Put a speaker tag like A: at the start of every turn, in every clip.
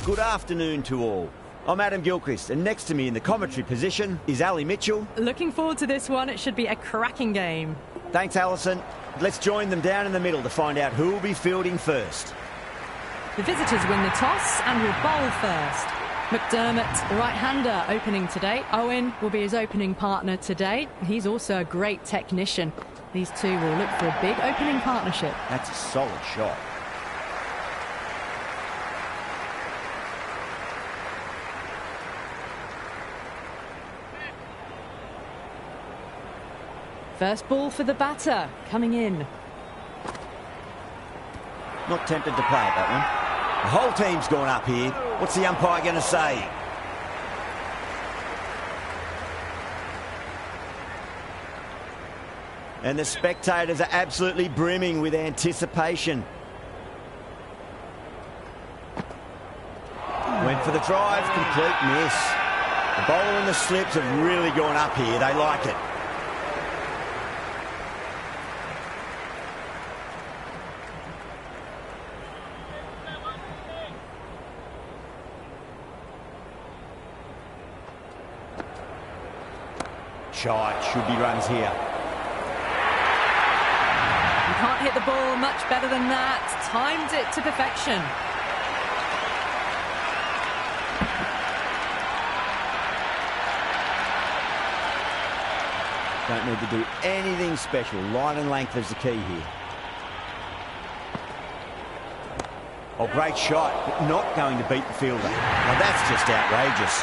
A: Good afternoon to all. I'm Adam Gilchrist, and next to me in the commentary position is Ali Mitchell.
B: Looking forward to this one. It should be a cracking game.
A: Thanks, Alison. Let's join them down in the middle to find out who will be fielding first.
B: The visitors win the toss and will bowl first. McDermott, the right-hander, opening today. Owen will be his opening partner today. He's also a great technician. These two will look for a big opening partnership.
A: That's a solid shot.
B: First ball for the batter, coming in.
A: Not tempted to play it, that one. The whole team's gone up here. What's the umpire going to say? And the spectators are absolutely brimming with anticipation. Went for the drive, complete miss. The bowler and the slips have really gone up here. They like it. Shot, should be runs here.
B: You can't hit the ball much better than that. Timed it to perfection.
A: Don't need to do anything special. Line and length is the key here. Oh, great shot, but not going to beat the fielder. Now that's just outrageous.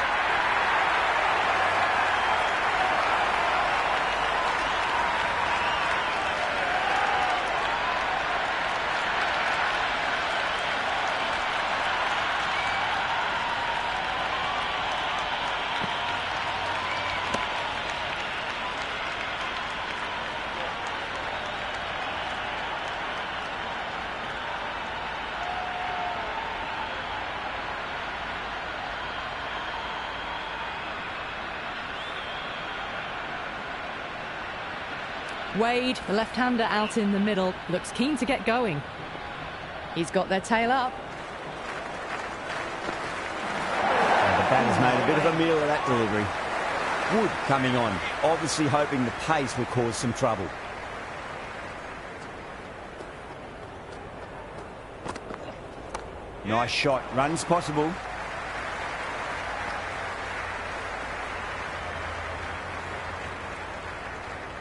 B: Wade, the left-hander out in the middle, looks keen to get going. He's got their tail up.
A: And the batter's made a bit of a meal of that delivery. Wood coming on, obviously hoping the pace will cause some trouble. Nice shot, runs possible.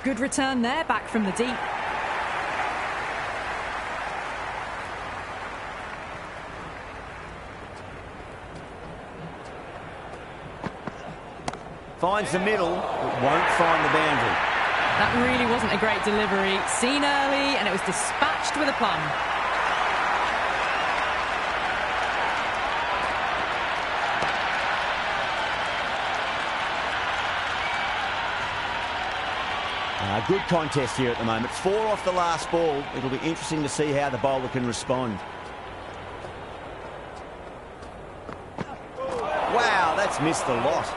B: Good return there, back from the deep.
A: Finds the middle, but won't find the boundary.
B: That really wasn't a great delivery. Seen early, and it was dispatched with aplomb.
A: Good contest here at the moment. 4 off the last ball. It'll be interesting to see how the bowler can respond. Wow, that's missed a lot.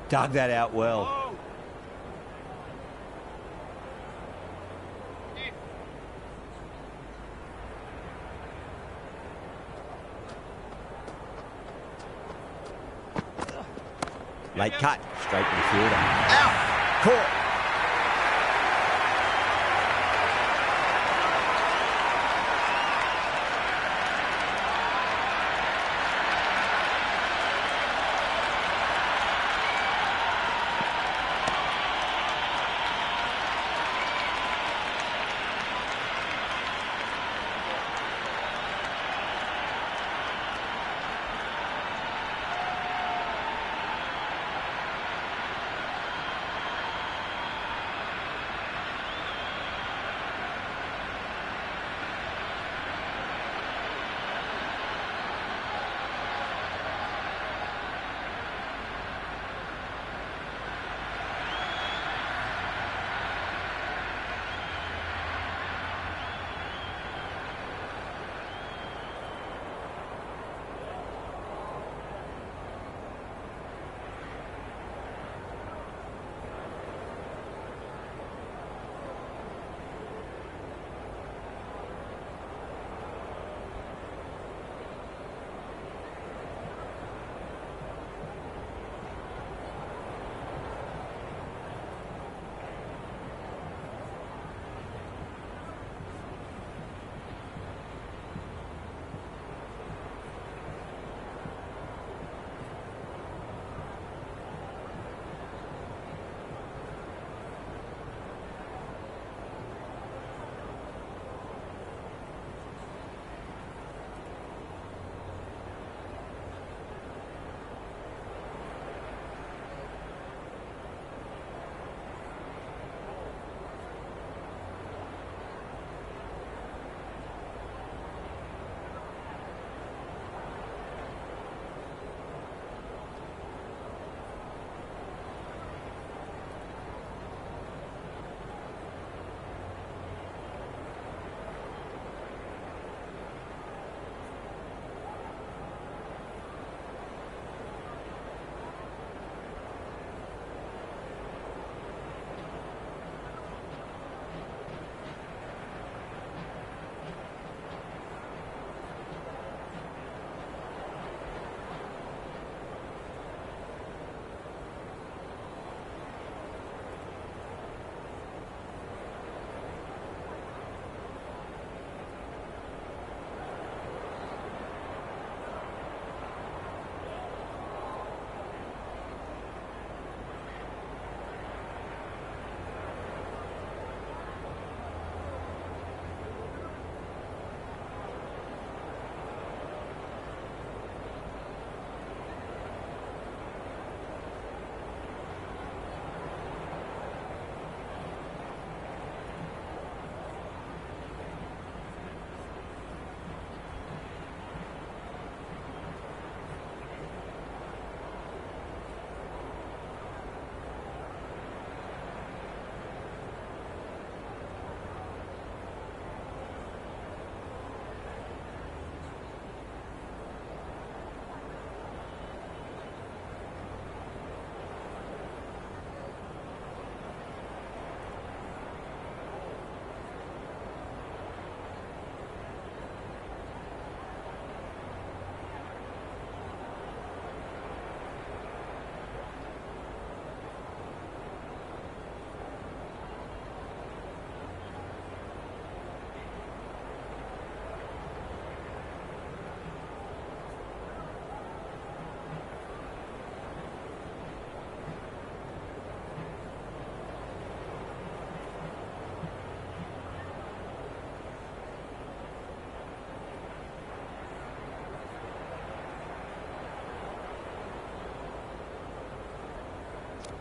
A: Dug that out well. Late cut, straight to the fielder. Out! Caught!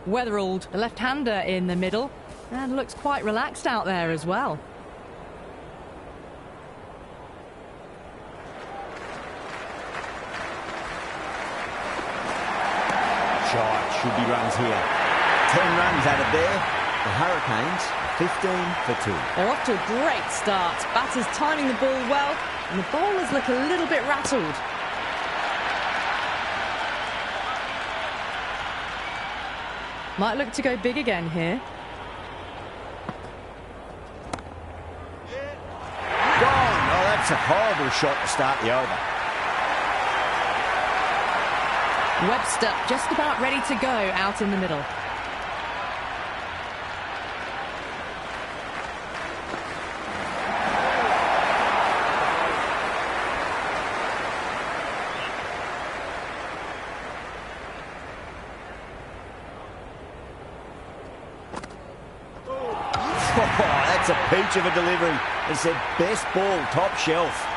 B: Weatherald, the left-hander in the middle, and looks quite relaxed out there as well.
A: Should be runs here. 10 runs out of there. The Hurricanes, 15 for 2.
B: They're off to a great start. Batters timing the ball well, and the bowlers look a little bit rattled. Might look to go big again here.
A: Gone! Oh, that's a horrible shot to start the over.
B: Webster just about ready to go out in the middle.
A: Oh, that's a peach of a delivery. It's their best ball, top shelf.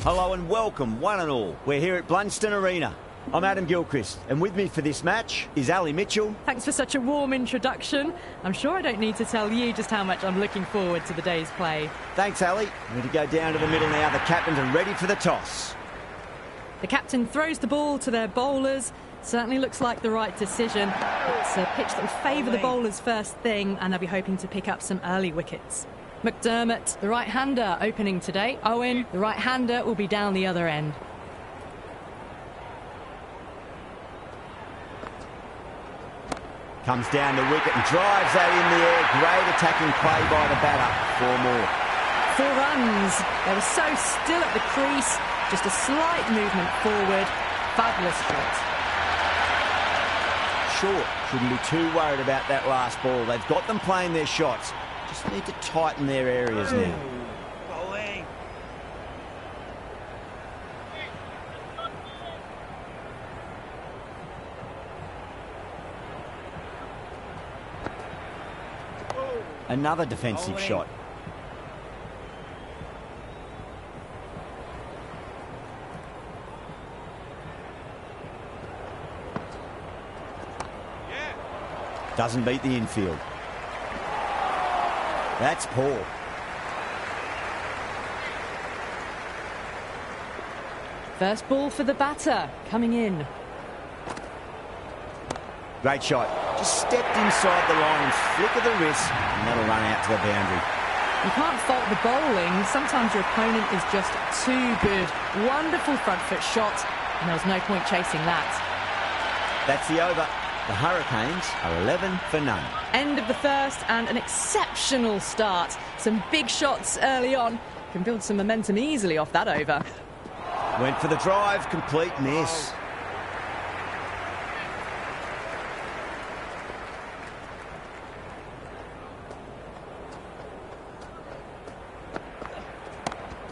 A: Hello and welcome, one and all. We're here at Blunston Arena. I'm Adam Gilchrist, and with me for this match is Ali Mitchell.
B: Thanks for such a warm introduction. I'm sure I don't need to tell you just how much I'm looking forward to the day's play.
A: Thanks, Ali. We're going to go down to the middle now. The captains are ready for the toss.
B: The captain throws the ball to their bowlers. Certainly looks like the right decision. It's a pitch that will favour the bowlers first thing, and they'll be hoping to pick up some early wickets. McDermott, the right-hander, opening today. Owen, the right-hander, will be down the other end.
A: Comes down the wicket and drives that in the air. Great attacking play by the batter. 4 more.
B: 4 runs. They were so still at the crease. Just a slight movement forward. Fabulous shot.
A: Short. Shouldn't be too worried about that last ball. They've got them playing their shots. Just need to tighten their areas now.
C: Bowling.
A: Another defensive shot. Doesn't beat the infield. That's poor.
B: First ball for the batter, coming in.
A: Great shot. Just stepped inside the line and flick of the wrist, and that'll run out to the boundary.
B: You can't fault the bowling. Sometimes your opponent is just too good. Wonderful front foot shot, and there was no point chasing that.
A: That's the over. The Hurricanes are 11 for none.
B: End of the first, and an exceptional start. Some big shots early on. Can build some momentum easily off that over.
A: Went for the drive, complete miss.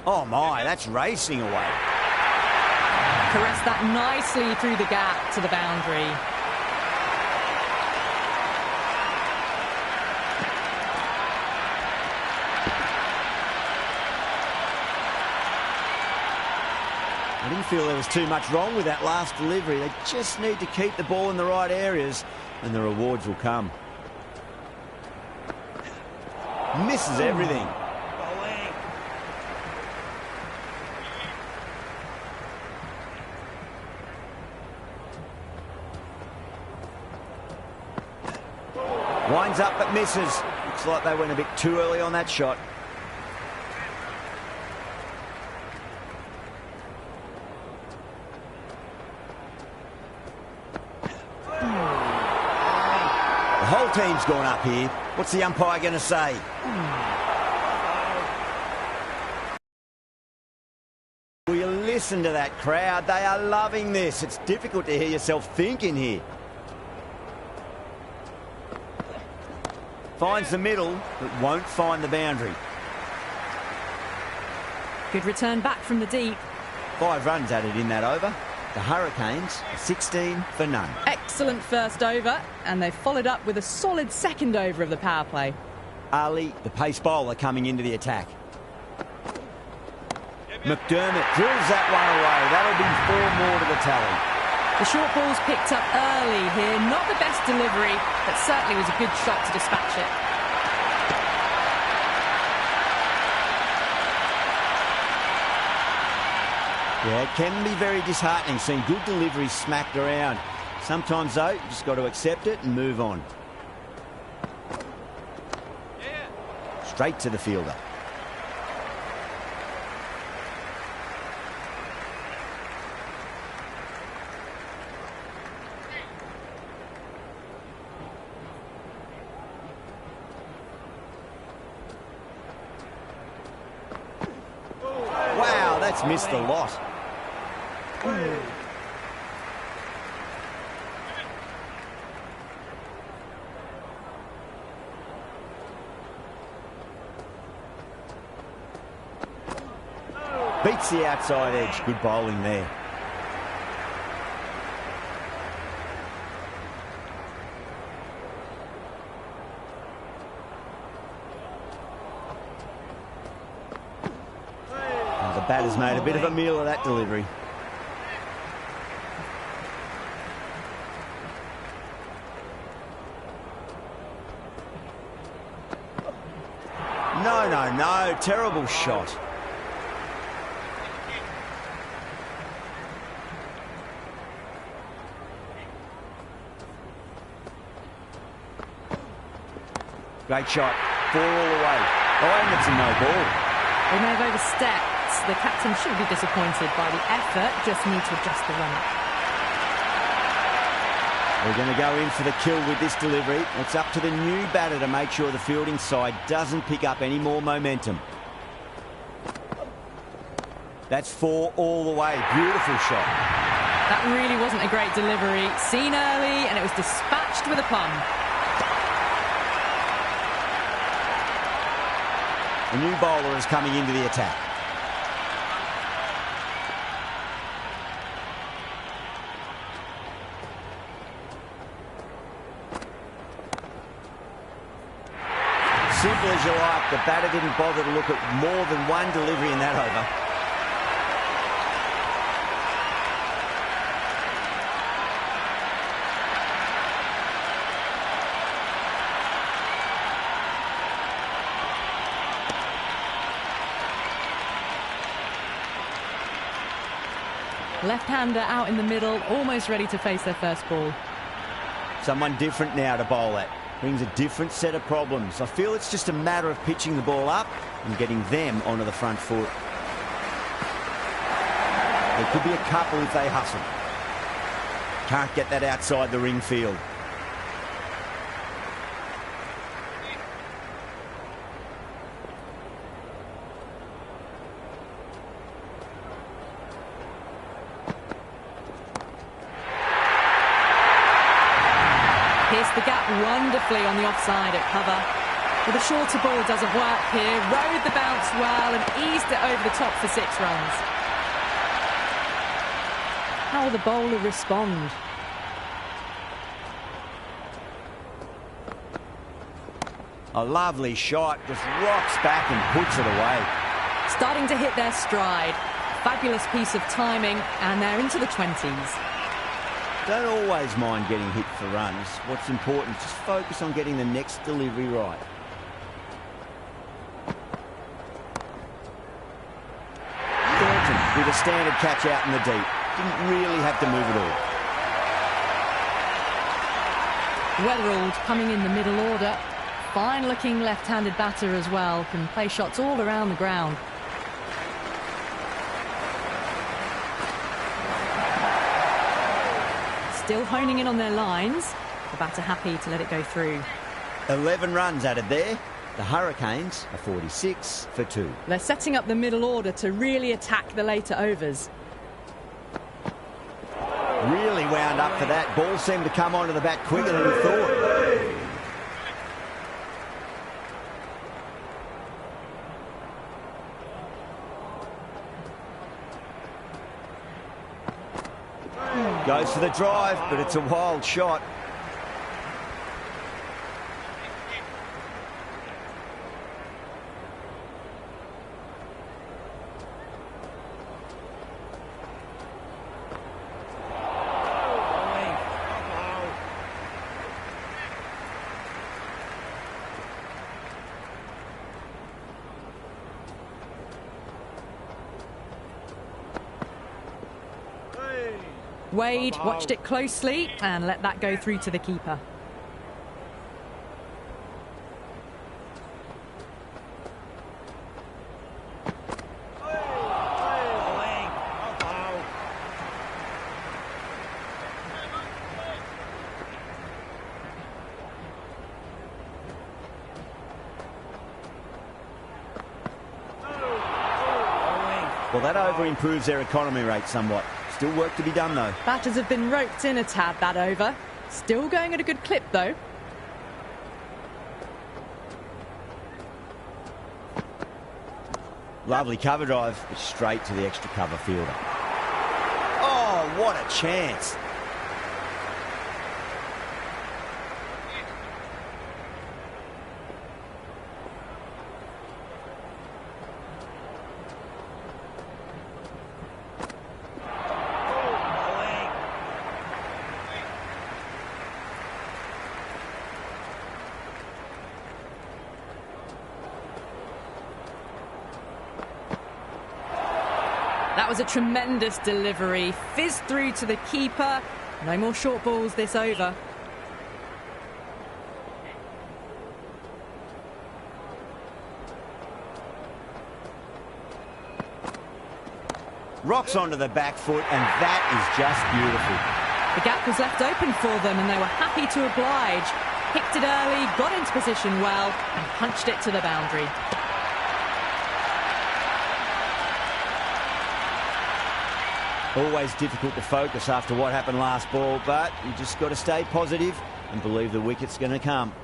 A: Oh my, that's racing away.
B: Caressed that nicely through the gap to the boundary.
A: I didn't feel there was too much wrong with that last delivery. They just need to keep the ball in the right areas and the rewards will come. Misses everything. Winds up but misses. Looks like they went a bit too early on that shot. The whole team's gone up here. What's the umpire going to say? Will you listen to that crowd? They are loving this. It's difficult to hear yourself thinking here. Finds the middle, but won't find the boundary.
B: Good return back from the deep.
A: 5 runs added in that over. The Hurricanes are 16 for none.
B: Excellent first over, and they've followed up with a solid second over of the power play.
A: Ali, the pace bowler, coming into the attack. McDermott drills that one away. That'll be 4 more to the tally.
B: The short ball's picked up early here. Not the best delivery, but certainly was a good shot to dispatch it.
A: Yeah, it can be very disheartening seeing good deliveries smacked around. Sometimes, though, you just got to accept it and move on. Straight to the fielder. Wow, that's missed a lot. Beats the outside edge. Good bowling there. Oh, the batter's made a bit of a meal of that delivery. No. Terrible shot. Great shot. 4 all the way. Oh, and it's a no ball.
B: They may have overstepped. The captain should be disappointed by the effort. Just need to adjust the run.
A: We're going to go in for the kill with this delivery. It's up to the new batter to make sure the fielding side doesn't pick up any more momentum. That's 4 all the way. Beautiful shot.
B: That really wasn't a great delivery. Seen early, and it was dispatched with a plum.
A: A new bowler is coming into the attack. Simple as you like, the batter didn't bother to look at more than one delivery in that over.
B: Left-hander out in the middle, almost ready to face their first ball.
A: Someone different now to bowl at. Brings a different set of problems. I feel it's just a matter of pitching the ball up and getting them onto the front foot. There could be a couple if they hustle. Can't get that outside the ring field.
B: Pierced the gap wonderfully on the offside at cover. But the shorter ball doesn't work here. Rode the bounce well and eased it over the top for 6 runs. How will the bowler respond?
A: A lovely shot, just rocks back and puts it away.
B: Starting to hit their stride. Fabulous piece of timing, and they're into the 20s.
A: Don't always mind getting hit for runs. What's important is just focus on getting the next delivery right. Dalton with a standard catch out in the deep. Didn't really have to move at all.
B: Weatherald coming in the middle order. Fine-looking left-handed batter as well. Can play shots all around the ground. Still honing in on their lines. The batter happy to let it go through.
A: 11 runs added there. The Hurricanes are 46 for 2.
B: They're setting up the middle order to really attack the later overs.
A: Really wound up for that. Ball seemed to come onto the bat quicker than he thought. Goes for the drive, but it's a wild shot.
B: Wade watched it closely and let that go through to the keeper.
A: Well, that over improves their economy rate somewhat. Still work to be done, though.
B: Batters have been roped in a tad, that over. Still going at a good clip, though.
A: Lovely cover drive, but straight to the extra cover fielder. Oh, what a chance.
B: That was a tremendous delivery. Fizzed through to the keeper. No more short balls this over.
A: Rocks onto the back foot, and that is just beautiful.
B: The gap was left open for them, and they were happy to oblige. Picked it early, got into position well, and punched it to the boundary.
A: Always difficult to focus after what happened last ball, but you just got to stay positive and believe the wicket's going to come.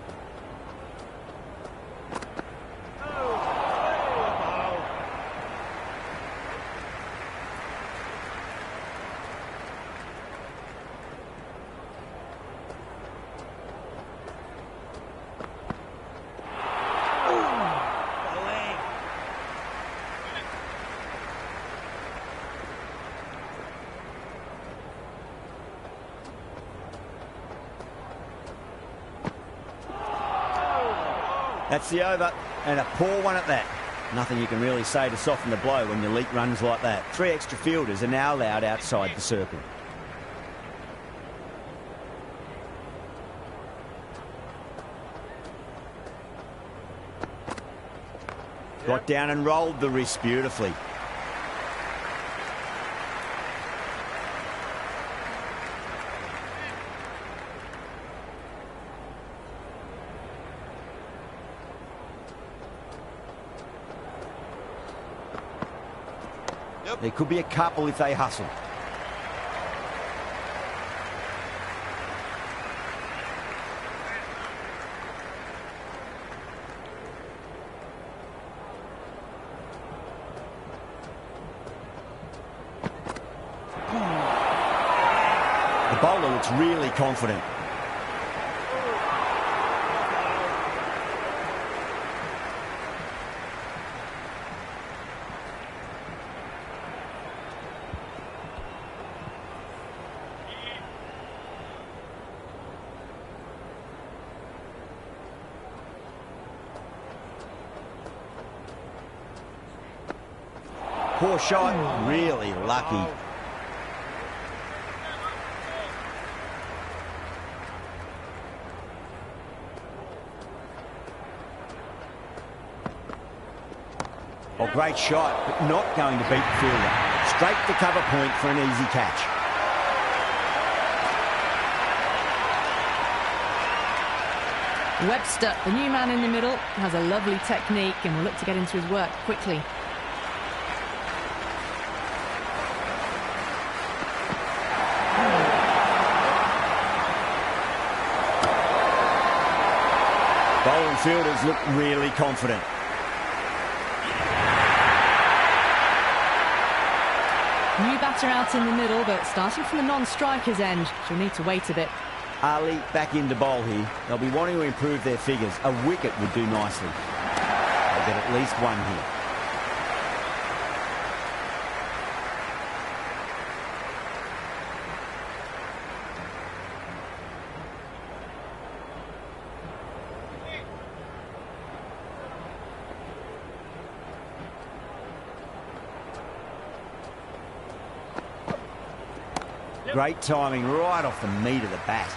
A: That's the over, and a poor one at that. Nothing you can really say to soften the blow when you leak runs like that. 3 extra fielders are now allowed outside the circle. Got down and rolled the wrist beautifully. There could be a couple if they hustle. The bowler looks really confident. Poor shot, really lucky. Oh, great shot, but not going to beat the fielder. Straight to cover point for an easy catch.
B: Webster, the new man in the middle, has a lovely technique and will look to get into his work quickly.
A: Bowling fielders look really confident.
B: New batter better out in the middle, but starting from the non-striker's end, she'll need to wait a bit.
A: Ali back into bowl here. They'll be wanting to improve their figures. A wicket would do nicely. They'll get at least one here. Great timing right off the meat of the bat.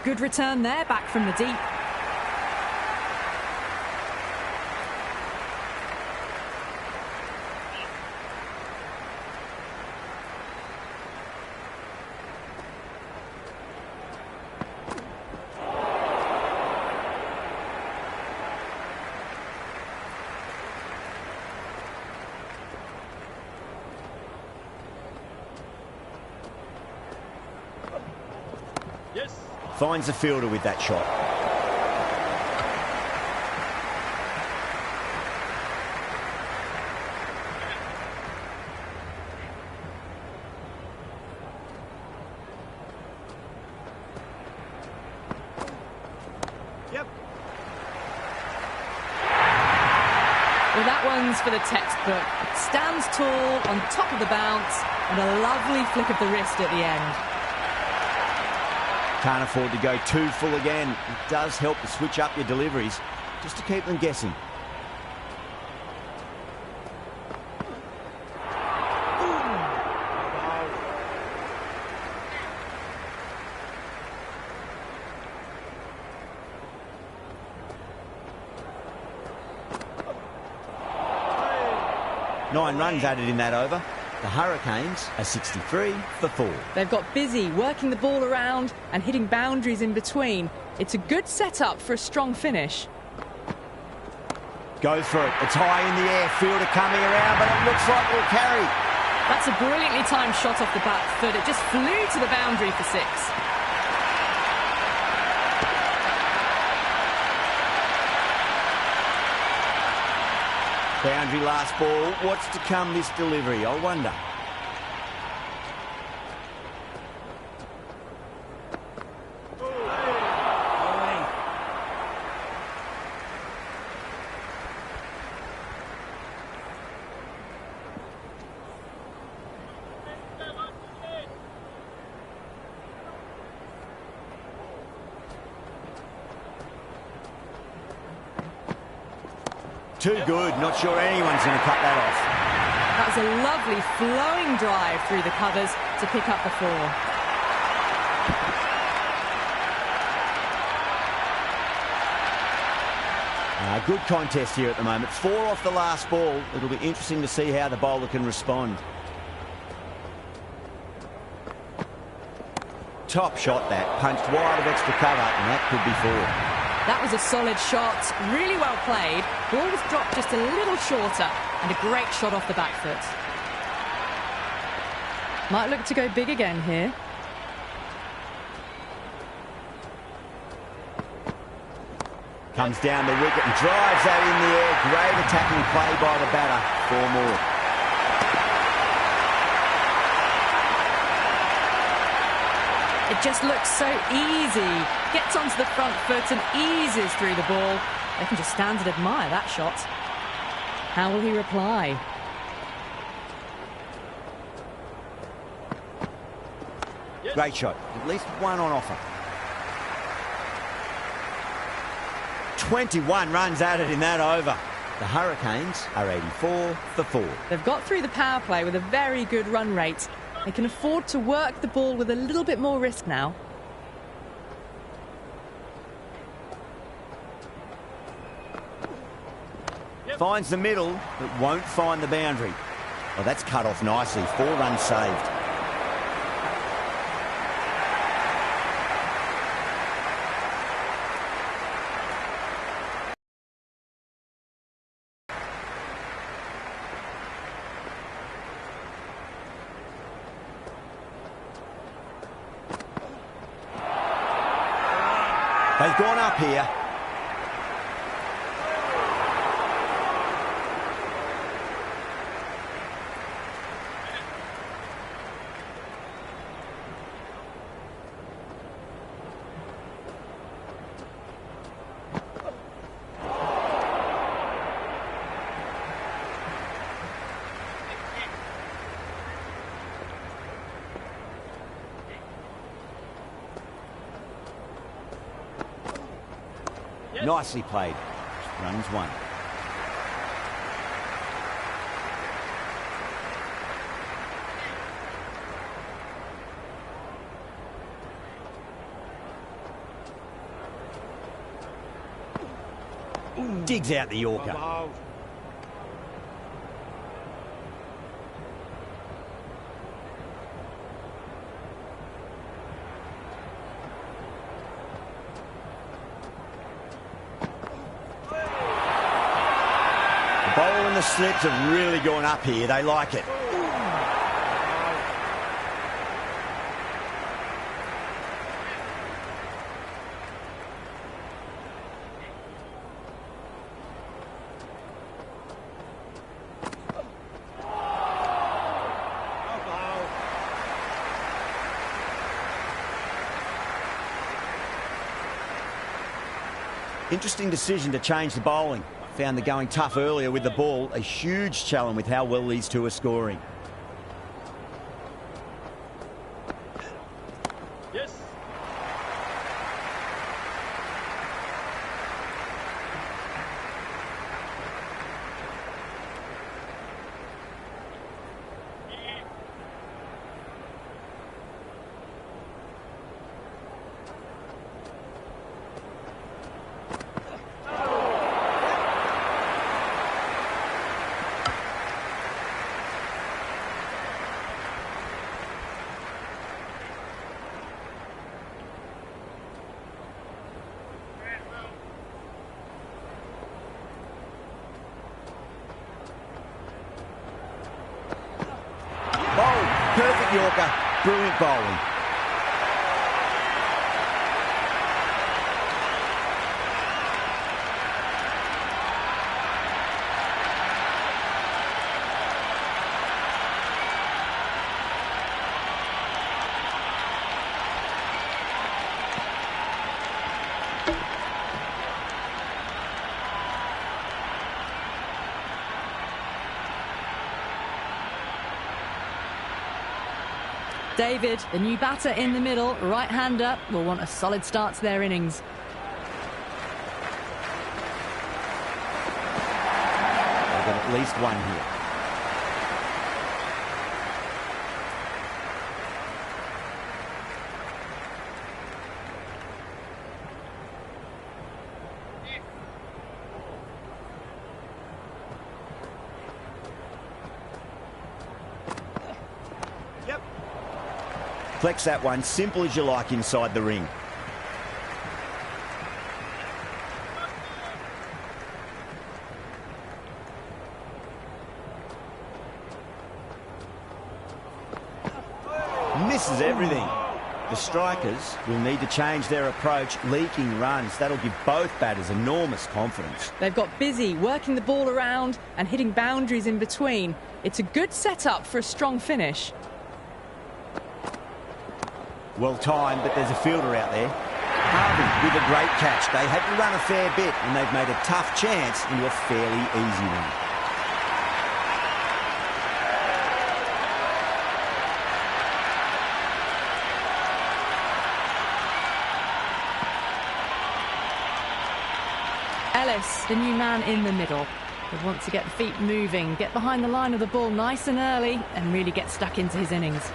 B: Good return there, back from the deep.
A: Finds the fielder with that shot.
B: Well, that one's for the textbook. Stands tall on top of the bounce and a lovely flick of the wrist at the end.
A: Can't afford to go too full again. It does help to switch up your deliveries just to keep them guessing. Nine runs added in that over. The Hurricanes are 63 for 4.
B: They've got busy working the ball around and hitting boundaries in between. It's a good setup for a strong finish.
A: Go for it. It's high in the air. Fielder coming around, but it looks like it'll carry.
B: That's a brilliantly timed shot off the back foot. It just flew to the boundary for 6.
A: Boundary last ball. What's to come this delivery? I wonder. Too good. Not sure anyone's going to cut that off.
B: That was a lovely flowing drive through the covers to pick up the 4.
A: Good contest here at the moment. 4 off the last ball. It'll be interesting to see how the bowler can respond. Top shot that. Punched wide of extra cover, and that could be 4.
B: That was a solid shot, really well played. Ball was dropped just a little shorter, and a great shot off the back foot. Might look to go big again here.
A: Comes down the wicket and drives that in the air. Great attacking play by the batter. 4 more.
B: It just looks so easy. Gets onto the front foot and eases through the ball. They can just stand and admire that shot. How will he reply?
A: Great shot. At least one on offer. 21 runs added in that over. The Hurricanes are 84 for 4.
B: They've got through the power play with a very good run rate. They can afford to work the ball with a little bit more risk now.
A: Finds the middle, but won't find the boundary. Well, that's cut off nicely. 4 runs saved. They've gone up here. Nicely played. Runs one. Digs out the Yorker. The bowl and the slips have really gone up here. They like it. Interesting decision to change the bowling. Found the going tough earlier with the ball. A huge challenge with how well these two are scoring.
C: Yes.
A: Perfect Yorker. Brilliant bowling.
B: David, the new batter in the middle, right-hander, will want a solid start to their innings.
A: They've got at least one here. Flex that one, simple as you like inside the ring. Misses everything. The strikers will need to change their approach, leaking runs. That'll give both batters enormous confidence.
B: They've got busy working the ball around and hitting boundaries in between. It's a good setup for a strong finish.
A: Well timed, but there's a fielder out there. Harvey with a great catch. They had to run a fair bit, and they've made a tough chance into a fairly easy one.
B: Ellis, the new man in the middle. They want to get the feet moving, get behind the line of the ball nice and early, and really get stuck into his innings.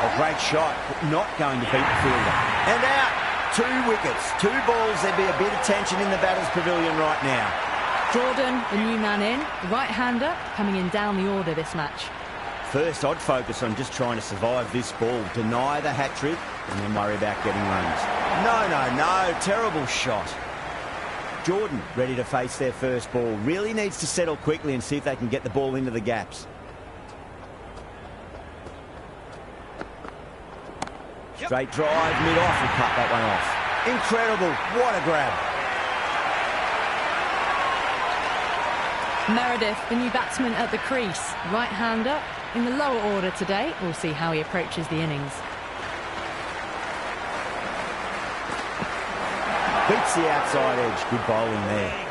A: A great shot, but not going to beat the fielder. And out. 2 wickets, 2 balls. There'd be a bit of tension in the batter's pavilion right now.
B: Jordan, the new man in, right-hander, coming in down the order this match.
A: First, I'd focus on just trying to survive this ball, deny the hat-trick, and then worry about getting runs. No, terrible shot. Jordan, ready to face their first ball, really needs to settle quickly and see if they can get the ball into the gaps. Straight drive, mid-off, and cut that one off. Incredible, what a grab.
B: Meredith, the new batsman at the crease, right-hander, in the lower order today. We'll see how he approaches the innings.
A: Beats the outside edge, good bowling there.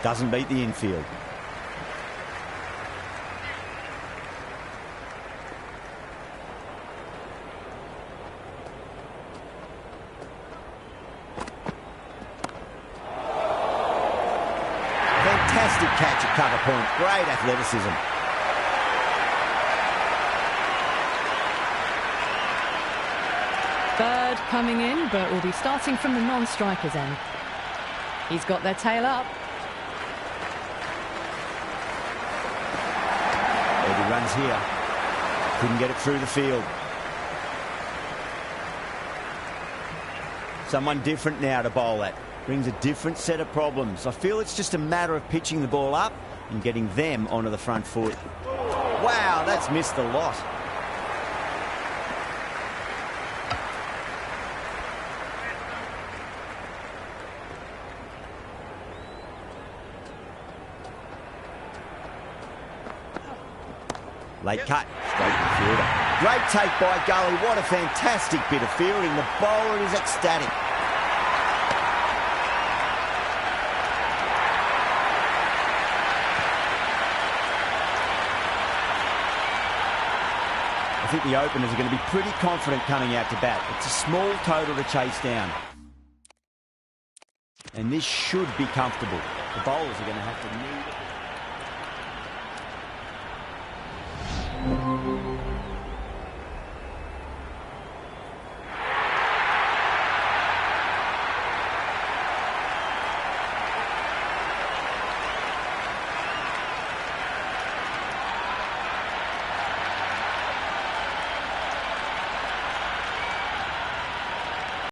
A: Doesn't beat the infield. Fantastic catch at cover point. Great athleticism.
B: Bird coming in, but will be starting from the non-striker's end. He's got their tail up.
A: Eddie runs here. Couldn't get it through the field. Someone different now to bowl at. Brings a different set of problems. I feel it's just a matter of pitching the ball up and getting them onto the front foot. Wow, that's missed a lot. Late cut, straight to the fielder. Great take by Gully. What a fantastic bit of fielding. The bowler is ecstatic. I think the openers are going to be pretty confident coming out to bat. It's a small total to chase down. And this should be comfortable. The bowlers are going to have to need it.